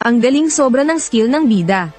Ang galing sobra ng skill ng bida.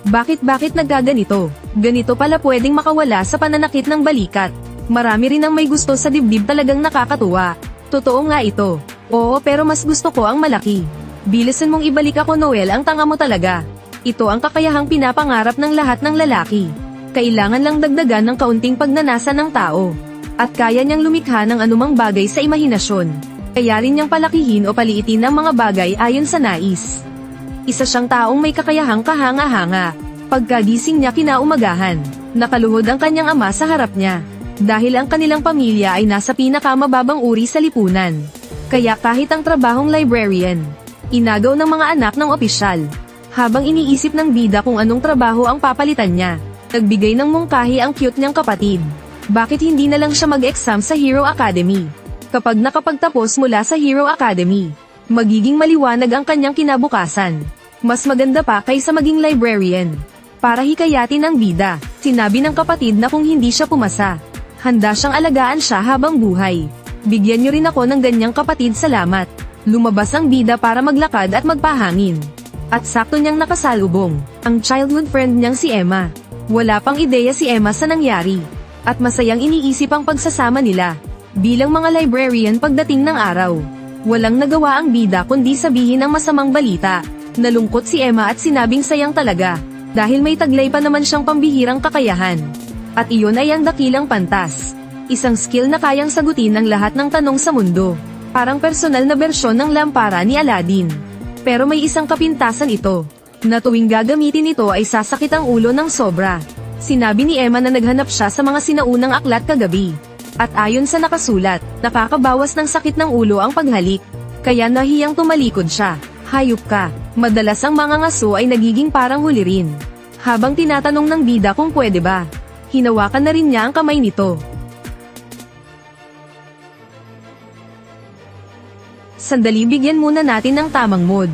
Bakit nagkaganito? Ganito pala pwedeng makawala sa pananakit ng balikat. Marami rin ang may gusto sa dibdib, talagang nakakatuwa. Totoo nga ito. Oo, pero mas gusto ko ang malaki. Bilisan mong ibalik ako, Noel, ang tanga mo talaga. Ito ang kakayahang pinapangarap ng lahat ng lalaki. Kailangan lang dagdagan ng kaunting pagnanasa ng tao. At kaya niyang lumikha ng anumang bagay sa imahinasyon. Kaya rin niyang palakihin o paliitin ang mga bagay ayon sa nais. Isa siyang taong may kakayahang kahanga-hanga. Pagkagising niya kinaumagahan, nakaluhod ang kanyang ama sa harap niya. Dahil ang kanilang pamilya ay nasa pinakamababang uri sa lipunan. Kaya kahit ang trabahong librarian, inagaw ng mga anak ng opisyal. Habang iniisip ng bida kung anong trabaho ang papalitan niya, nagbigay ng mungkahi ang cute niyang kapatid. Bakit hindi na lang siya mag-exam sa Hero Academy? Kapag nakapagtapos mula sa Hero Academy, magiging maliwanag ang kanyang kinabukasan. Mas maganda pa kaysa maging librarian. Para hikayatin ang bida, sinabi ng kapatid na kung hindi siya pumasa, handa siyang alagaan siya habang buhay. Bigyan niyo rin ako ng ganyang kapatid, salamat. Lumabas ang bida para maglakad at magpahangin. At sakto niyang nakasalubong ang childhood friend niyang si Emma. Wala pang ideya si Emma sa nangyari. At masayang iniisip ang pagsasama nila. Bilang mga librarian pagdating ng araw, walang nagawa ang bida kundi sabihin ang masamang balita. Nalungkot si Emma at sinabing sayang talaga, dahil may taglay pa naman siyang pambihirang kakayahan. At iyon ay ang dakilang pantas. Isang skill na kayang sagutin ang lahat ng tanong sa mundo. Parang personal na bersyon ng lampara ni Aladdin. Pero may isang kapintasan ito, na tuwing gagamitin ito ay sasakit ang ulo ng sobra. Sinabi ni Emma na naghanap siya sa mga sinaunang aklat kagabi. At ayon sa nakasulat, nakakabawas ng sakit ng ulo ang paghalik. Kaya nahiyang tumalikod siya. Hayop ka. Madalas ang mga ngaso ay nagiging parang huli rin. Habang tinatanong ng bida kung pwede ba, hinawakan na rin niya ang kamay nito. Sandali, bigyan muna natin ng tamang mood.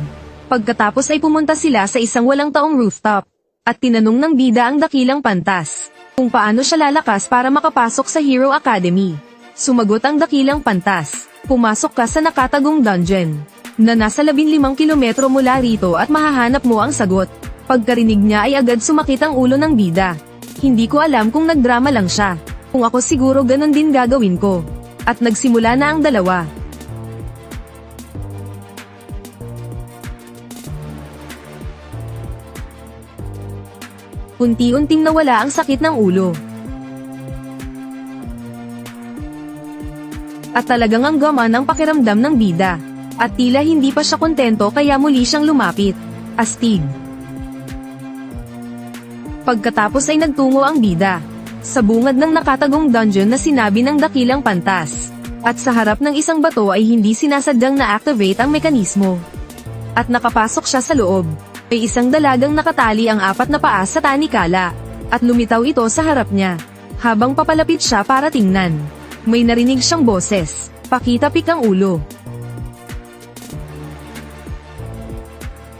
Pagkatapos ay pumunta sila sa isang walang taong rooftop. At tinanong ng bida ang dakilang pantas kung paano siya lalakas para makapasok sa Hero Academy. Sumagot ang dakilang pantas, pumasok ka sa nakatagong dungeon na nasa 15 kilometro mula rito at mahahanap mo ang sagot. Pagkarinig niya ay agad sumakit ang ulo ng bida. Hindi ko alam kung nagdrama lang siya. Kung ako siguro ganon din gagawin ko. At nagsimula na ang dalawa. Unti-unting nawala ang sakit ng ulo. At talagang ang gama ng pakiramdam ng bida. At tila hindi pa siya kontento kaya muli siyang lumapit. Astig. Pagkatapos ay nagtungo ang bida sa bungad ng nakatagong dungeon na sinabi ng dakilang pantas. At sa harap ng isang bato ay hindi sinasadyang na-activate ang mekanismo. At nakapasok siya sa loob. May isang dalagang nakatali ang 4 na paa sa tanikala. At lumitaw ito sa harap niya. Habang papalapit siya para tingnan, may narinig siyang boses. Pakitapik ang ulo.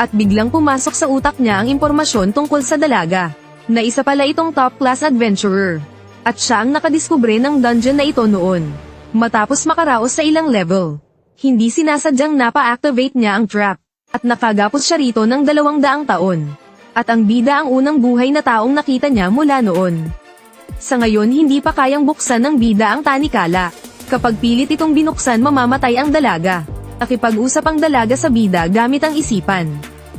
At biglang pumasok sa utak niya ang impormasyon tungkol sa dalaga, na isa pala itong top-class adventurer. At siya ang nakadiskubre ng dungeon na ito noon. Matapos makaraos sa ilang level, hindi sinasadyang napa-activate niya ang trap. At nakagapos siya rito ng 200 taon. At ang bida ang unang buhay na taong nakita niya mula noon. Sa ngayon hindi pa kayang buksan ng bida ang tanikala. Kapag pilit itong binuksan mamamatay ang dalaga. Nakipag-usap ang dalaga sa bida gamit ang isipan.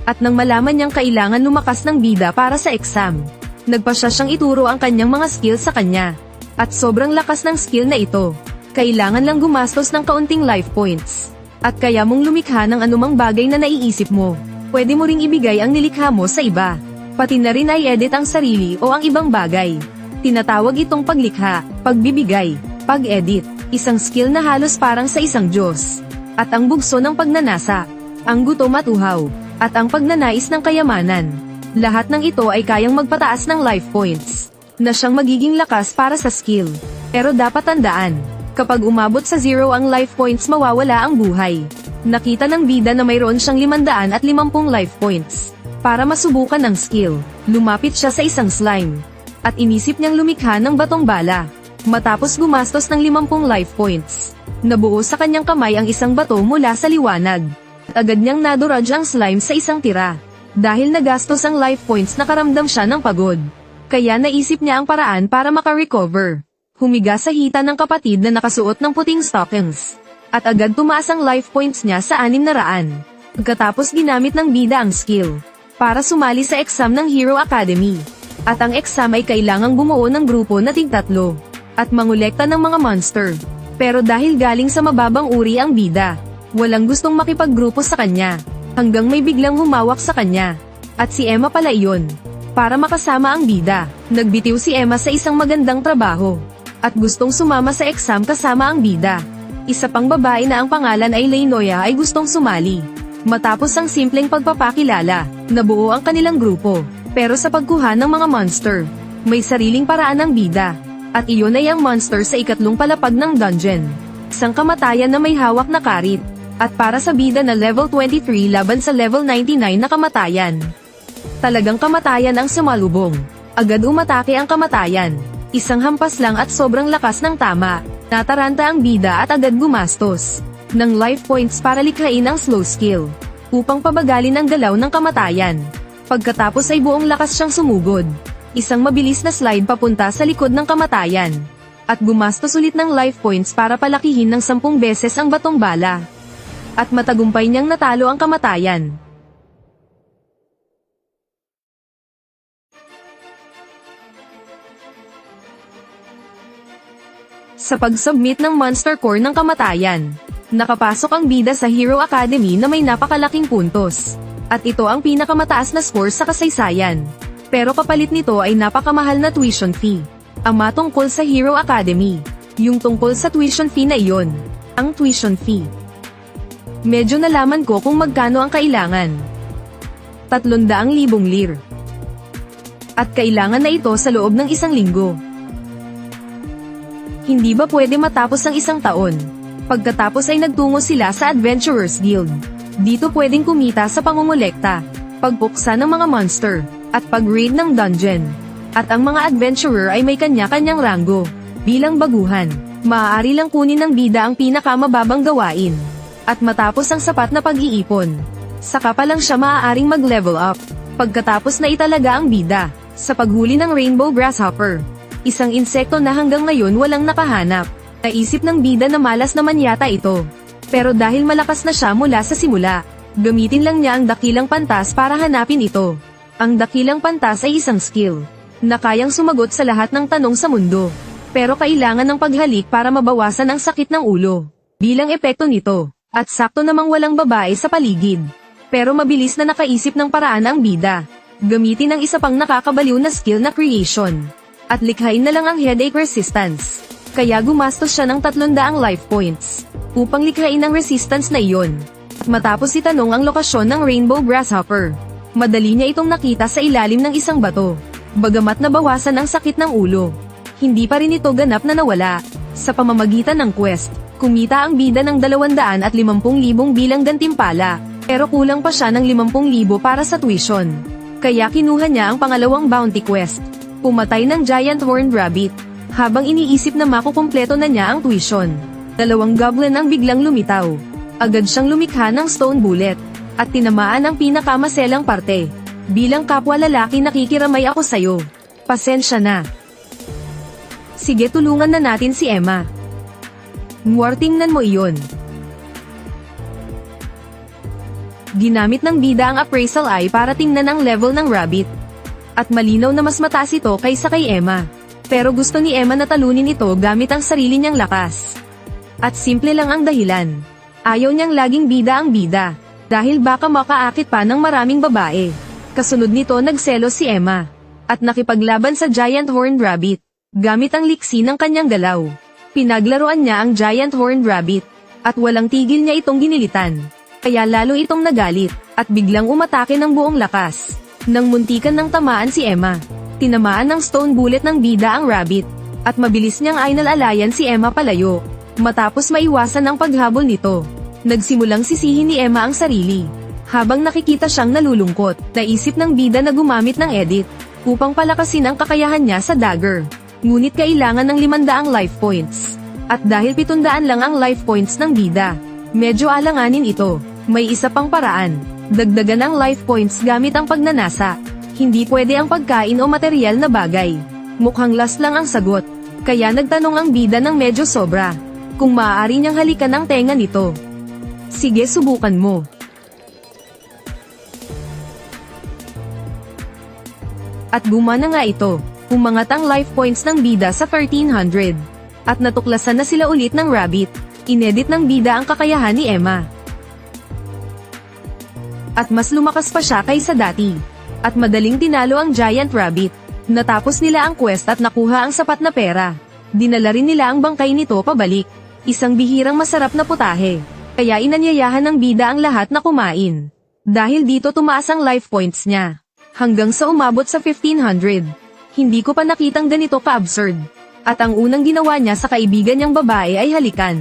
At nang malaman niyang kailangan lumakas ng bida para sa exam, nagpasya siyang ituro ang kanyang mga skills sa kanya. At sobrang lakas ng skill na ito. Kailangan lang gumastos ng kaunting life points. At kaya mong lumikha ng anumang bagay na naiisip mo. Pwede mo ring ibigay ang nilikha mo sa iba. Pati na rin ay edit ang sarili o ang ibang bagay. Tinatawag itong paglikha, pagbibigay, pag-edit. Isang skill na halos parang sa isang Diyos. At ang bugso ng pagnanasa, ang gutom at uhaw, at ang pagnanais ng kayamanan. Lahat ng ito ay kayang magpataas ng life points, na siyang magiging lakas para sa skill. Pero dapat tandaan, kapag umabot sa 0 ang life points mawawala ang buhay. Nakita ng bida na mayroon siyang 550 life points. Para masubukan ang skill, lumapit siya sa isang slime. At inisip niyang lumikha ng batong bala. Matapos gumastos ng 50 life points, nabuo sa kanyang kamay ang isang bato mula sa liwanag. Agad niyang naduraj ang slime sa isang tira. Dahil nagastos ang life points nakaramdam siya ng pagod. Kaya naisip niya ang paraan para makarecover. Humiga sa hita ng kapatid na nakasuot ng puting stockings. At agad tumaas ang life points niya sa 600. Pagkatapos ginamit ng bida ang skill para sumali sa exam ng Hero Academy. At ang exam ay kailangang bumuo ng grupo na tig-3 at mangolekta ng mga monster. Pero dahil galing sa mababang uri ang bida, walang gustong makipaggrupo sa kanya, hanggang may biglang humawak sa kanya. At si Emma pala iyon. Para makasama ang bida, nagbitiw si Emma sa isang magandang trabaho. At gustong sumama sa exam kasama ang bida. Isa pang babae na ang pangalan ay Leinoya ay gustong sumali. Matapos ang simpleng pagpapakilala, nabuo ang kanilang grupo. Pero sa pagkuha ng mga monster, may sariling paraan ng bida. At iyon ay ang monster sa ikatlong palapag ng dungeon. Isang kamatayan na may hawak na karit. At para sa bida na level 23 laban sa level 99 na kamatayan. Talagang kamatayan ang sumalubong. Agad umatake ang kamatayan. Isang hampas lang at sobrang lakas ng tama. Nataranta ang bida at agad gumastos ng life points para likhain ang slow skill upang pabagalin ang galaw ng kamatayan. Pagkatapos ay buong lakas siyang sumugod. Isang mabilis na slide papunta sa likod ng kamatayan. At gumastos ulit ng life points para palakihin ng 10 beses ang batong bala. At matagumpay niyang natalo ang kamatayan. Sa pag-submit ng monster core ng kamatayan, nakapasok ang bida sa Hero Academy na may napakalaking puntos. At ito ang pinakamataas na score sa kasaysayan. Pero kapalit nito ay napakamahal na tuition fee. Ang matungkol sa Hero Academy, yung tungkol sa tuition fee na iyon, ang tuition fee. Medyo nalaman ko kung magkano ang kailangan. 300,000 lir. At kailangan na ito sa loob ng 1 linggo. Hindi ba pwede matapos ang 1 taon? Pagkatapos ay nagtungo sila sa Adventurers Guild. Dito pwedeng kumita sa pangungulekta, pagpuksa ng mga monster, at pag-raid ng dungeon. At ang mga adventurer ay may kanya-kanyang ranggo. Bilang baguhan, maaari lang kunin ng bida ang pinakamababang gawain. At matapos ang sapat na pag-iipon, saka pa lang siya maaaring mag-level up. Pagkatapos na italaga ang bida sa paghuli ng Rainbow Grasshopper, isang insekto na hanggang ngayon walang nakahanap. Naisip ng bida na malas naman yata ito. Pero dahil malakas na siya mula sa simula, gamitin lang niya ang dakilang pantas para hanapin ito. Ang dakilang pantas ay isang skill na kayang sumagot sa lahat ng tanong sa mundo. Pero kailangan ng paghalik para mabawasan ang sakit ng ulo. Bilang epekto nito, at sakto namang walang babae sa paligid. Pero mabilis na nakaisip ng paraan ang bida. Gamitin ang isa pang nakakabaliw na skill na creation. At likhain na lang ang headache resistance. Kaya gumastos siya ng 300 life points upang likhain ang resistance na iyon. At matapos itanong ang lokasyon ng Rainbow Grasshopper, madali niya itong nakita sa ilalim ng isang bato. Bagamat nabawasan ang sakit ng ulo, hindi pa rin ito ganap na nawala. Sa pamamagitan ng quest, kumita ang bida ng 250,000 bilang gantimpala, pero kulang pa siya ng 50,000 para sa tuition. Kaya kinuha niya ang pangalawang bounty quest, pumatay ng giant horned rabbit. Habang iniisip na makukumpleto na niya ang tuition, 2 goblin ang biglang lumitaw. Agad siyang lumikha ng stone bullet, at tinamaan ang pinakamaselang parte. Bilang kapwa lalaki nakikiramay ako sa'yo. Pasensya na. Sige, tulungan na natin si Emma. Tingnan mo iyon. Ginamit ng bida ang appraisal eye para tingnan ang level ng rabbit. At malinaw na mas mataas ito kaysa kay Emma. Pero gusto ni Emma na talunin ito gamit ang sarili niyang lakas. At simple lang ang dahilan. Ayaw niyang laging bida ang bida. Dahil baka makaakit pa ng maraming babae. Kasunod nito nagselos si Emma. At nakipaglaban sa giant horned rabbit. Gamit ang liksi ng kanyang galaw. Pinaglaruan niya ang giant horned rabbit. At walang tigil niya itong ginilitan. Kaya lalo itong nagalit. At biglang umatake ng buong lakas. Nang muntikan ng tamaan si Emma, tinamaan ng stone bullet ng bida ang rabbit. At mabilis niyang ainalalayan si Emma palayo. Matapos maiwasan ang paghabol nito, nagsimulang sisihin ni Emma ang sarili. Habang nakikita siyang nalulungkot, naisip ng bida na gumamit ng edit upang palakasin ang kakayahan niya sa dagger. Ngunit kailangan ng 500 life points. At dahil 700 lang ang life points ng bida, medyo alanganin ito. May isa pang paraan. Dagdagan ang life points gamit ang pagnanasa. Hindi pwede ang pagkain o materyal na bagay. Mukhang last lang ang sagot. Kaya nagtanong ang bida ng medyo sobra. Kung maaari niyang halikan ang tenga nito. Sige, subukan mo. At gumana nga ito. Umangat ang life points ng bida sa 1300. At natuklasan na sila ulit ng rabbit. Inedit ng bida ang kakayahan ni Emma. At mas lumakas pa siya kaysa dati. At madaling tinalo ang giant rabbit. Natapos nila ang quest at nakuha ang sapat na pera. Dinala rin nila ang bangkay nito pabalik. Isang bihirang masarap na putahe. Kaya inanyayahan ng bida ang lahat na kumain. Dahil dito tumaas ang life points niya. Hanggang sa umabot sa 1500. Hindi ko pa nakitang ganito ka-absurd. At ang unang ginawa niya sa kaibigan niyang babae ay halikan.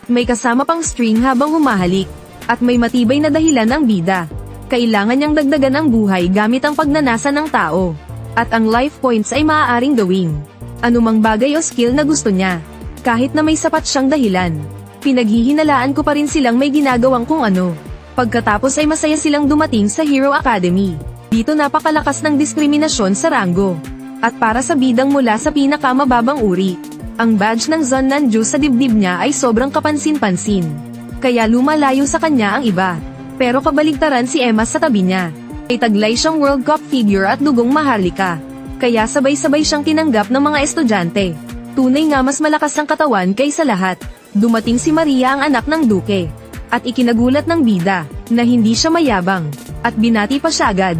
May kasama pang string habang humahalik. At may matibay na dahilan ang bida. Kailangan niyang dagdagan ang buhay gamit ang pagnanasa ng tao. At ang life points ay maaaring gawing anumang bagay o skill na gusto niya. Kahit na may sapat siyang dahilan. Pinaghihinalaan ko pa rin silang may ginagawang kung ano. Pagkatapos ay masaya silang dumating sa Hero Academy. Dito napakalakas ng diskriminasyon sa ranggo. At para sa bidang mula sa pinakamababang uri, ang badge ng Zon Nanju sa dibdib niya ay sobrang kapansin-pansin. Kaya lumalayo sa kanya ang iba. Pero kabaligtaran si Emma sa tabi niya. Ay taglay siyang World Cup figure at dugong maharlika. Kaya sabay-sabay siyang tinanggap ng mga estudyante. Tunay nga mas malakas ang katawan kaysa lahat. Dumating si Maria ang anak ng duke. At ikinagulat ng bida, na hindi siya mayabang. At binati pa siya agad.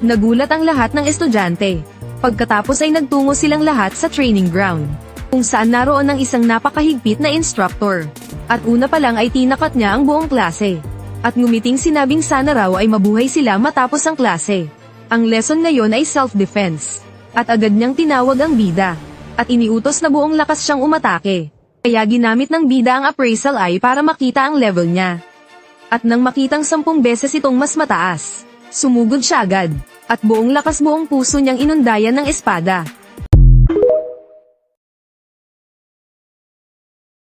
Nagulat ang lahat ng estudyante. Pagkatapos ay nagtungo silang lahat sa training ground. Kung saan naroon ang isang napakahigpit na instructor. At una pa lang ay tinakat niya ang buong klase. At ngumiting sinabing sana raw ay mabuhay sila matapos ang klase. Ang lesson ngayon ay self-defense. At agad niyang tinawag ang bida. At iniutos na buong lakas siyang umatake. Kaya ginamit ng bida ang appraisal eye para makita ang level niya. At nang makitang 10 beses itong mas mataas, sumugod siya agad. At buong lakas buong puso niyang inundayan ng espada.